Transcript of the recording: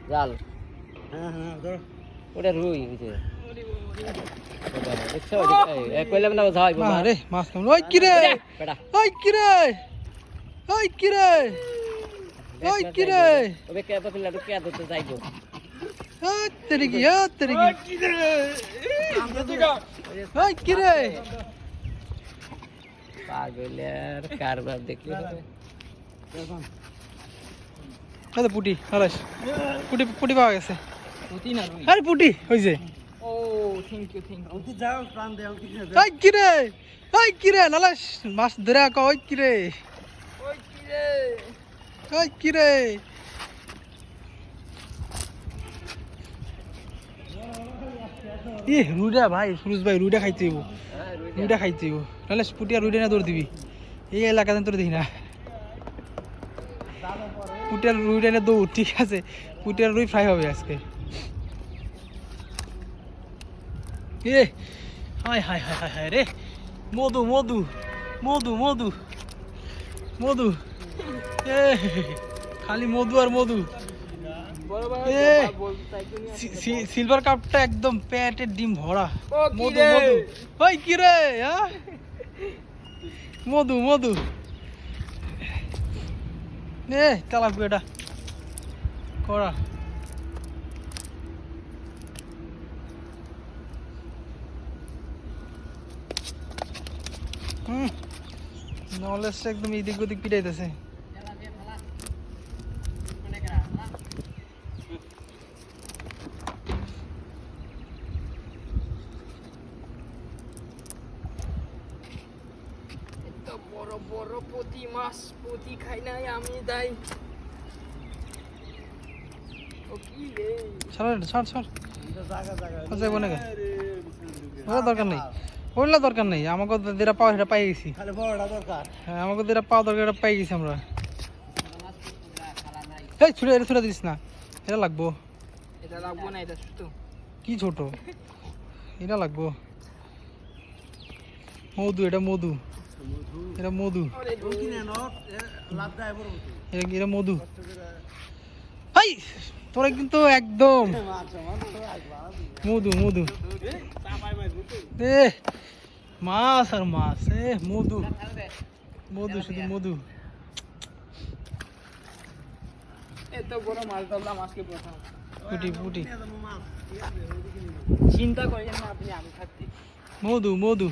জাল হ্যাঁ হ্যাঁ ধর ওটা রুই হইছে দেখছো এই কইলাম না যাই বাবা আরে মাছ কেমন ওই কি রে বেটা ওই কি রে ওই কি রে ওই কি রে ওবে কে তো পিলা কে তো যাইবো তেরি কি ওই কি রে ওই কি রে পাগলের কারবার দেখলি আরে পুটি আলাস পুটি পুটি পাওয়া গেছে পুতি না রুই আরে পুটি হইছে ও থ্যাংক ইউ ওকে যাও প্রাণ দে ওকে ওই কি রে ওই কি রে নালাস মাছ ধরে আকা ওই কি রে ওই কি রে ওই কি রে রুইডা ভাই সুরজ ভাই রুইডা খাইতে হইব রুইডা খাইতে হইব নাহলে পুটি আর রুইডা না দৌড় দিবি এই এলাকাতে তোর দেখি না পুটি আর রুইডা না দৌড় ঠিক আছে পুটি আর রুই ফ্রাই হবে আজকে এ হাই হাই হাই হাই হাই রে মধু মধু মধু মধু মধু এ খালি মধু আর মধু সিলভার কাপটা একদম পেটের ডিম ভরা মধু মধু ওই কি রে মধু মধু এ তেলাপিয়াটা করা নলেজটা একদম এদিক ওদিক পিটাইতেছে বড় বড় পুঁটি মাছ পুঁটি খাই নাই আমি তাই ও কি রে ছাড় ছাড় ছাড় জায়গা জায়গা যাবো না ওটা দরকার নেই ওইগুলো দরকার নেই আমাকে যেটা পাওয়া সেটা পাই গেছি খালি বড়টা দরকার হ্যাঁ আমাকে যেটা পাওয়া দরকার এটা পাই গেছি আমরা এই ছুটে এটা ছুটে দিস না এটা লাগবো এটা লাগবো না এটা ছোট কি ছোট এটা লাগবো মধু এটা মধু এটা মধু কিনে ন লাভ দেয় বড় এটা মধু হাই তোরা কিন্তু একদম মধু মধু এ মাছ আর মাছ এ মধু মধু শুধু মধু এত বড় মাছ ধরলাম আজকে প্রথম পুটি পুটি চিন্তা করেন না আপনি আমি থাকতে মধু মধু